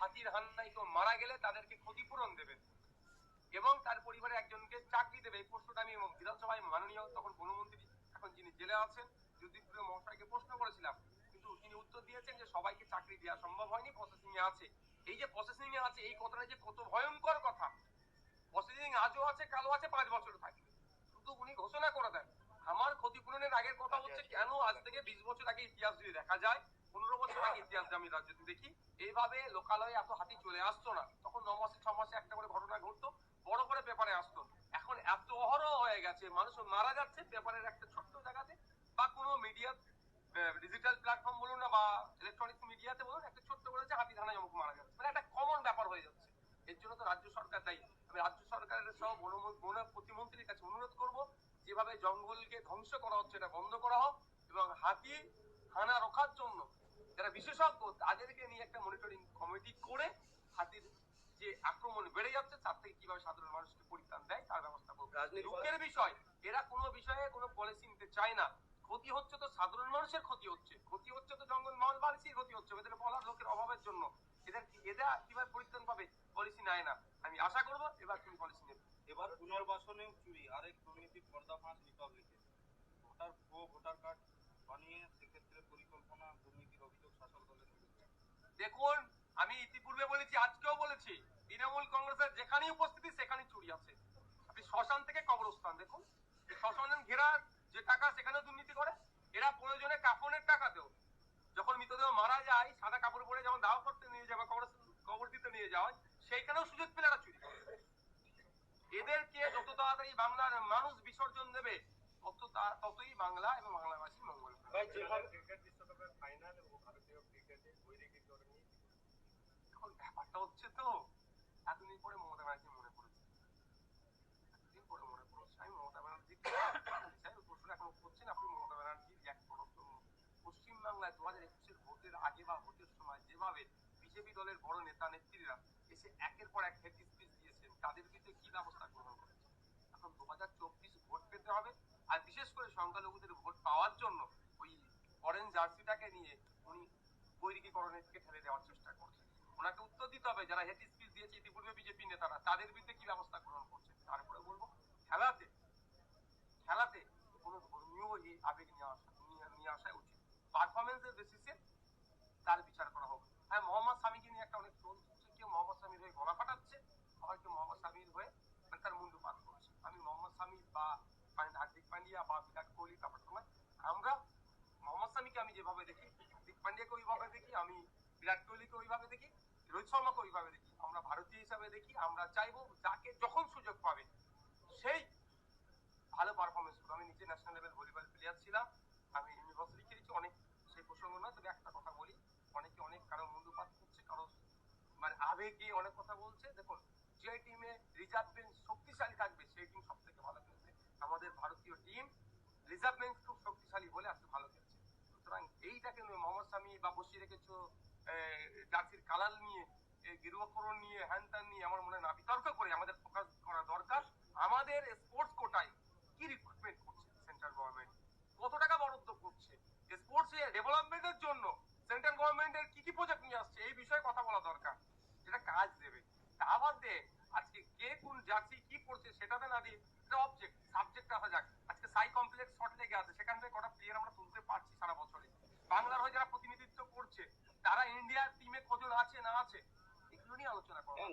হাতির হান্নায় কেউ মারা গেলে তাদেরকে ক্ষতিপূরণ দেবেন এবং তার পরিবারে একজনকে চাকরি দেবে। এই প্রশ্নটা আমি বিধানসভায় মাননীয় তখন বনমন্ত্রী এখন যিনি জেলে আছেন জ্যোতিপ্রিয় মহাশয়কে প্রশ্ন করেছিলাম, কিন্তু তিনি উত্তর দিয়েছেন যে সবাইকে চাকরি দেওয়া সম্ভব হয়নি, প্রসেসিং এ আছে। এই যে প্রসেসিং এ আছে এই কথাটা যে কত ভয়ঙ্কর কথা। প্রসেসিং আজও আছে, কালো আছে, 5 বছর থাকবে। শুধু উনি ঘোষণা করে দেন। আমার ক্ষতিপূরণের আগের কথা হচ্ছে কেন আজ থেকে 20 বছর আগে ইতিহাস যদি দেখা যায়, 15 বছর আগে ইতিহাস আমি যদি দেখি, এইভাবে লোকালয়ে এত হাতি চলে আসতো না। তখন 9 মাসে 6 মাসে একটা করে ঘটনা ঘটতো, বড় করে পেপারে আসতো। এখন এত অহরহ হয়ে গেছে, মানুষ মারা যাচ্ছে পেপারের একটা ছোট্ট জায়গাতে বা কোনো মিডিয়া ডিজিটাল প্ল্যাটফর্ম বলুন না বা ইলেকট্রনিক্স মিডিয়াতে বলুন, একটা ছোট্ট করে হাতি ধানা অমুক মারা যাচ্ছে, মানে একটা কমন ব্যাপার হয়ে যাচ্ছে। এর জন্য তো রাজ্য সরকার দায়ী। আমি রাজ্য সরকারের সহ বন প্রতিমন্ত্রীর কাছে অনুরোধ করব, যেভাবে জঙ্গলকে ধ্বংস করা হচ্ছে এটা বন্ধ করা হোক এবং হাতি হানা রোখার জন্য যারা বিশেষজ্ঞ তাদেরকে নিয়ে একটা মনিটরিং কমিটি করে হাতির যে আক্রমণ বেড়ে যাচ্ছে তার থেকে কিভাবে সাধারণ মানুষকে পরিত্রাণ দেয় তার ব্যবস্থা করবে। দুঃখের বিষয়, এরা কোনো বিষয়ে কোনো পলিসি নিতে চায় না। ক্ষতি হচ্ছে তো সাধারণ মানুষের ক্ষতি হচ্ছে, ক্ষতি হচ্ছে তো জঙ্গল মহলবাসীর ক্ষতি হচ্ছে, এদের বলার লোকের অভাবের জন্য। এরা কিভাবে পরিত্রাণ পাবে? পলিসি নেয় না। আমি আশা করবো এবার তুমি পলিসি নেবে। এবার পুনর্বাসনেও চুরি, আরেক দুর্নীতির পর্দাফাঁস রিপাবলিকে। ভোটার কার্ড বানিয়ে সেক্ষেত্রে পরিকল্পনা দুর্নীতির অভিযোগ শাসক দলের বিরুদ্ধে। দেখুন, আমি ইতিপূর্বে বলেছি, আজকেও বলেছি, তৃণমূল কংগ্রেসের যেখানেই উপস্থিতি সেখানেই চুরি আছে। আপনি শ্মশান থেকে কবরস্থান দেখুন, শ্মশান ঘেরা যে টাকা সেখানেও দুর্নীতি করে। এরা প্রয়োজনে কাফনের টাকাতেও, যখন মৃতদেহ মারা যায় সাদা কাপড় পরে যখন দাহ করতে নিয়ে যাবে, কবর দিতে নিয়ে যাওয়া, সেইখানেও সুযোগ পেলে এরা চুরি করে। এদেরকে যত তাড়াতাড়ি বাংলার মানুষ বিসর্জন দেবে ততই বাংলা এবং বাংলাভাষী মঙ্গল। ক্রিকেট বিশ্বকাপের ফাইনাল ও ভারতীয় ক্রিকেটে বৈরিকী জড় নিয়ে এখন ব্যাপারটা হচ্ছে তো এতদিন পরে মমতা ব্যানার্জি মনে পড়েছে, এতদিন পরে মনে পড়ছে। আমি মমতা ব্যানার্জি প্রশ্ন এখন করছেন, আপনি মমতা ব্যানার্জি রিয়াক্ট করার জন্য পশ্চিমবাংলায় 2021-এর ভোটের আগে বা ভোটের সময় যেভাবে বিজেপি দলের বড় নেতা নেত্রীরা এসে একের পর এক হেড স্পিচ দিয়েছেন, তাদের বিরুদ্ধে কি ব্যবস্থা গ্রহণ করেছে? এখন 2024 ভোট পেতে হবে, আর বিশেষ করে সংখ্যালঘুদের ভোট পাওয়ার জন্য ওই অরেঞ্জ জার্সিটাকে নিয়ে উনি বৈরিকীকরণের দিকে ঠেলে দেওয়ার চেষ্টা করছেন। ওনাকে উত্তর দিতে হবে যারা হেড স্পিচ দিয়েছে ইতিপূর্বে বিজেপি নেতারা, তাদের বিরুদ্ধে কি ব্যবস্থা গ্রহণ করছে। তারপরে বলবো খেলাতে কোনো ধর্মীয় আবেগ নিয়ে আসা উচিত, পারফরমেন্সের বেসিসে তার বিচার করা হোক। হ্যাঁ, মোহাম্মদ শামিকে নিয়ে একটা অনেক ট্রোল হচ্ছে, কেউ মোহাম্মদ শামির হয়ে গলা ফাটাচ্ছে, আবার কেউ মোহাম্মদ শামির হয়ে তার মুন্ডু পাত করছে। আমি মোহাম্মদ শামি বা হার্দিক পান্ডিয়া বা বিরাট কোহলি ব্যাপারটা নয়। আমরা মোহাম্মদ শামিকে আমি যেভাবে দেখি, হার্দিক পান্ডিয়াকে ওইভাবে দেখি, আমি বিরাট কোহলিকে ওইভাবে দেখি, রোহিত শর্মাকে ওইভাবে দেখি। আমরা ভারতীয় হিসাবে দেখি, আমরা চাইবো যাকে যখন সুযোগ পাবে সেই ভালো পারফরমেন্স করবো। আমি নিজে ন্যাশনাল লেভেল ভলিবল প্লেয়ার ছিলাম, আমি ইউনিভার্সিটি খেলেছি। অনেক সেই প্রসঙ্গ নয়, তবে একটা কথা বলি, অনেকে অনেক কারো মুন্ডুপাত করছে, কারো মানে আবেগে অনেক কথা বলছে। দেখুন, যে টিমে রিজার্ভ বেঞ্চ শক্তিশালী থাকবে সেই টিম সব থেকে ভালো খেলবে। আমাদের ভারতীয় টিম রিজার্ভ বেঞ্চ খুব শক্তিশালী বলে আজকে ভালো খেলছে। সুতরাং এইটাকে মোহাম্মদ শামি বা বসিয়ে রেখেছো জার্সির কালার নিয়ে, গেরুয়াকরণ নিয়ে, হ্যান ত্যান নিয়ে, আমার মনে হয় না বিতর্ক করে আমাদের ফোকাস করা দরকার আমাদের স্পোর্টস কোটায় কি রিক্রুটমেন্ট করছে সেন্ট্রাল গভর্নমেন্ট, কত টাকা বরাদ্দ করছে স্পোর্টস ডেভেলপমেন্টের জন্য, সেন্ট্রাল গভর্নমেন্টের কি কি প্রজেক্ট নিয়ে আসছে, এই বিষয়ে কথা বলা দরকার, যেটা কাজ দেবে। তা বাদে আজকে কে কোন জার্সি কি পড়ছে সেটাতে না দিয়ে এটা অবজেক্ট সাবজেক্ট আসা যাক। আজকে সাই কমপ্লেক্স শর্ট লেগে আছে, সেখান থেকে কটা প্লেয়ার আমরা তুলতে পারছি সারা বছরে। বাংলার হয়ে যারা প্রতিনিধিত্ব করছে তারা ইন্ডিয়ার টিমে কজন আছে না আছে, এগুলো নিয়ে আলোচনা করবো।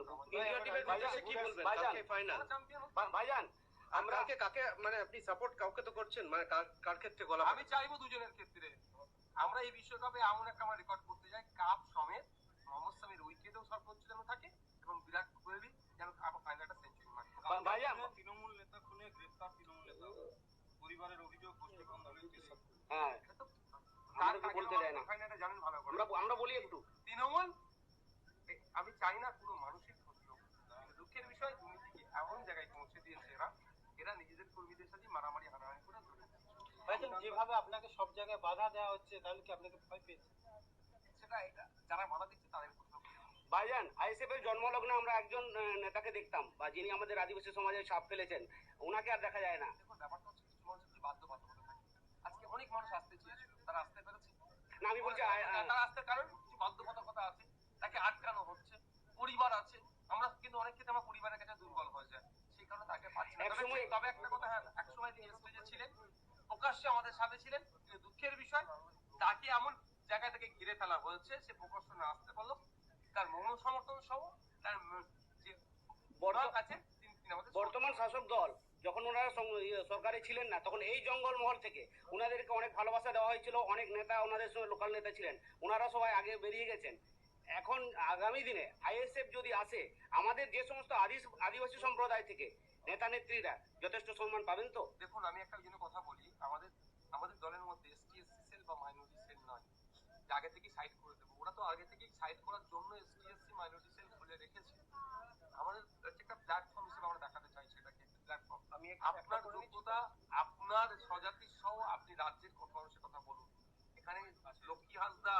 ভাইজান, আমরা কাকে মানে আপনি সাপোর্ট কাউকে তো করছেন, মানে কার ক্ষেত্রে গলা? আমি চাইবো দুজনের ক্ষেত্রে। আমরা এই বিশ্বকাপে এমন একটা আমরা রেকর্ড করতে যাই, কাপ সমেত মোহাম্মদ শামির উইকেটও সর্বোচ্চ যেন থাকে এবং বিরাট কোহলি যেন কাপ ফাইনালটা সেঞ্চুরি মারে। ভাইজান, তৃণমূল নেতা খুনে গ্রেফতার তৃণমূল নেতা, পরিবারের অভিযোগ গোষ্ঠী কন্দলের কেস। হ্যাঁ, বলতে দেয় না, ফাইনালটা জানেন ভালো করে। আমরা বলি একটু তৃণমূল, আমি চাই না পুরো মানুষের ক্ষতি হোক। দুঃখের বিষয়, দুর্নীতিকে এমন জায়গায় পৌঁছে দিয়েছে এরা নিজেদের কর্মীদের সাথে মারামারি হানাহানি করে ধরে। ভাইজান, যেভাবে আপনাকে সব জায়গায় বাধা দেওয়া হচ্ছে, তাহলে কি আপনাকে ভয় পেয়েছে? সেটা যারা বাধা দিচ্ছে তাদের কথা। ভাইজান, আইএসএফ এর জন্মলগ্নে আমরা একজন নেতাকে দেখতাম, বা যিনি আমাদের আদিবাসী সমাজে ছাপ ফেলেছেন, ওনাকে আর দেখা যায় না। দেখুন, ব্যাপারটা হচ্ছে কিছু মানুষের বাধ্যবাধকতা থাকে। আজকে অনেক মানুষ আসতে চেয়েছিল, তারা আসতে পেরেছে না। আমি বলছি তারা আসতে কারণ কিছু বাধ্যবাধকতা আছে, তাকে আটকানো হচ্ছে। সময় তবে একটা কথা, হ্যাঁ, এক সময় তিনি স্টেজে ছিলেন, প্রকাশ্যে আমাদের সাথে ছিলেন, কিন্তু দুঃখের বিষয় তাকে এমন জায়গা থেকে ঘিরে ফেলা হয়েছে, সে প্রকাশ্য না আসতে পারলো। তার মৌন সমর্থন সহ তার যে বড় আছে তিনি আমাদের বর্তমান শাসক দল যখন ওনারা সরকারে ছিলেন না, তখন এই জঙ্গল মহল থেকে ওনাদেরকে অনেক ভালোবাসা দেওয়া হয়েছিল। অনেক নেতা ওনাদের সঙ্গে লোকাল নেতা ছিলেন, ওনারা সবাই আগে বেরিয়ে গেছেন। এখন আগামী দিনে আইএসএফ যদি আসে, আমাদের যে সমস্ত আদিবাসী সম্প্রদায় থেকে নেতা নেত্রীরা যথেষ্ট সম্মান পাবেন তো? দেখুন, আমি একটা জন্য কথা বলি, আমাদের আমাদের দলের মধ্যে এসটি এসসি সেল বা মাইনরিটি সেল নয় যে আগে থেকে সাইড করে দেবো। ওরা তো আগে থেকেই সাইড করার জন্য এসটি এসসি মাইনরিটি সেল খুলে রেখেছে। আমাদের একটা প্ল্যাটফর্ম হিসেবে আমরা দেখাতে চাই সেটাকে, প্ল্যাটফর্ম। আমি আপনার যোগ্যতা, আপনার স্বজাতি সহ আপনি রাজ্যের মানুষের কথা বলুন। এখানে লক্ষ্মী হাসদা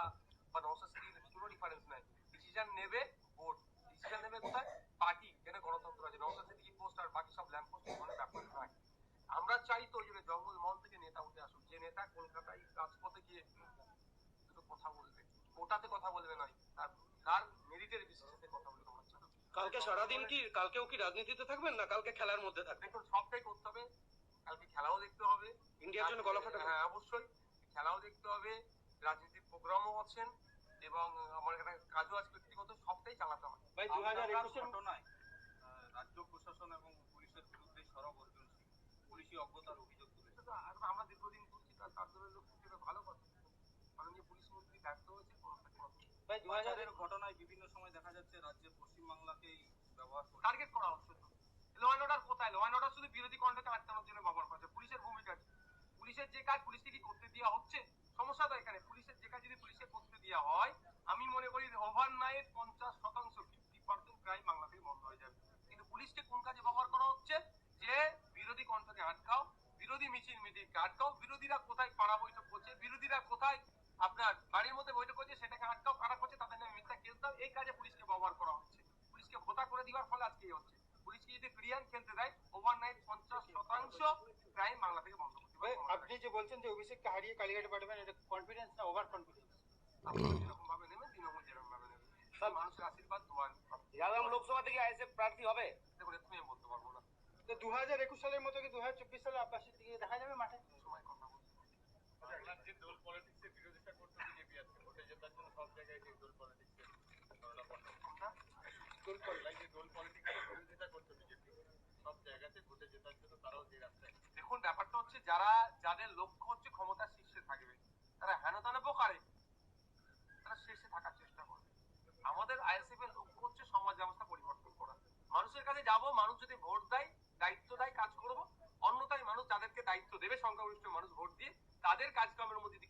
বা নওশাদ কোনো ডিফারেন্স নাই। ডিসিশন নেবে ভোট, ডিসিশন নেবে কোথায়? পার্টি। এখানে গণতন্ত্র আছে। নওশাদ সিদ্দিকী পোস্ট আর বাকি সব ল্যাম্প পোস্ট কোনো ব্যাপার নয়। আমরা চাই তো যে জঙ্গল মহল থেকে নেতা উঠে আসুক, যে নেতা কলকাতায় রাজপথে গিয়ে দুটো কথা বলবে, ওটাতে কথা বলবে নয়, তার মেরিটের বিশেষে কথা বলবে। আমরা চাই। কালকে সারাদিন কি, কালকেও কি রাজনীতিতে থাকবেন না কালকে খেলার মধ্যে থাকবেন? দেখুন, সবটাই করতে হবে। কালকে খেলাও দেখতে হবে, ইন্ডিয়ার জন্য গলা ফাটাবেন? হ্যাঁ অবশ্যই, খেলাও দেখতে হবে, রাজনীতির প্রোগ্রামও আছেন এবং আমার একটা কাজও আছে ব্যক্তিগত, সবটাই চালাতে হবে। ভাই 2021 ঘটনায় রাজ্য প্রশাসন এবং পুলিশের বিরুদ্ধে সরব অর্জুন সিং পুলিশি অজ্ঞতার অভিযোগ তুলেছে। সেটা তো আমরা দীর্ঘদিন করছি, তার দলের লোক হিসেবে ভালো কথা। মাননীয় পুলিশ মন্ত্রী ব্যর্থ হয়েছে, ভাই 2000 বাজারের ঘটনায় বিভিন্ন সময় দেখা যাচ্ছে রাজ্যের পশ্চিমবাংলাকেই ব্যবহার করে। টার্গেট করা হচ্ছে। ল অ্যান্ড অর্ডার কোথায়? ল অ্যান্ড অর্ডার শুধু বিরোধী কণ্ঠকে আটকানোর জন্য ব্যবহার করছে। পুলিশের ভূমিকা কি? পুলিশের যে কাজ পুলিশকে কি করতে দেওয়া হচ্ছে? সমস্যা তো এখানে। পুলিশের যে কাজ যদি পুলিশকে করতে দেওয়া হয়, আমি মনে করি ওভারনাইট 50% 50% ক্রাইম বাংলা থেকে বন্ধ হয়ে যাবে। কিন্তু পুলিশকে কোন কাজে ব্যবহার করা হচ্ছে? যে বিরোধী কণ্ঠকে আটকাও, বিরোধী মিছিল মিটিংকে আটকাও, বিরোধীরা কোথায় পাড়া বৈঠক করছে, বিরোধীরা কোথায় আপনার বাড়ির মধ্যে বৈঠক করছে সেটাকে আটকাও, কারা করছে তাদের নামে মিথ্যা কেস দাও। এই কাজে পুলিশকে ব্যবহার করা হচ্ছে। পুলিশকে ভোতা করে দেওয়ার ফলে আজকে এই হচ্ছে। পুলিশকে যদি ফ্রিয়ান খেলতে দেয়, ওভারনাইট 50% ক্রাইম বাংলা থেকে বন্ধ করতে ভাই পারবে। আপনি যে বলছেন যে অভিষেককে হারিয়ে কালীঘাটে পাঠাবেন, এটা কনফিডেন্স না ওভার কনফিডেন্স? আপনারা যেরকম ভাবে নেবেন, তৃণমূল যেরকম ভাবে নেবেন, সব মানুষের আশীর্বাদ দোয়া নিতে হবে। ঝাড়গ্রাম লোকসভা থেকে আইএসএফ প্রার্থী হবে? দেখুন, এক্ষুনি আমি বলতে পারবো না, তো 2021 সালের মতো কি 2024 সালে আব্বাসের দিকে দেখা যাবে মাঠে? সময় কথা বলতে। বাংলার যে দোল পলিটিক্সের বিরোধিতা করতে বিজেপি আছে, ভোটে জেতার জন্য সব জায়গায় যে দোল পলিটিক্সের দোল পলিটিক্সের বিরোধিতা করতে বিজেপি সব জায়গাতে ভোটে জেতার জন্য তারাও যে রাস্তায়। দেখুন, ব্যাপারটা হচ্ছে যাদের লক্ষ্য হচ্ছে ক্ষমতার শীর্ষে থাকবে, তারা হেন তেন প্রকারে তারা শীর্ষে থাকার চেষ্টা করবে। আমাদের আইএসএফ এর লক্ষ্য হচ্ছে সমাজ ব্যবস্থা পরিবর্তন করা। মানুষের কাছে যাব, মানুষ যদি ভোট দেয়, দায়িত্ব দেয়, কাজ করব। অন্যথায় মানুষ যাদেরকে দায়িত্ব দেবে, সংখ্যাগরিষ্ঠ মানুষ ভোট দিয়ে তাদের কাজকর্মের মধ্যে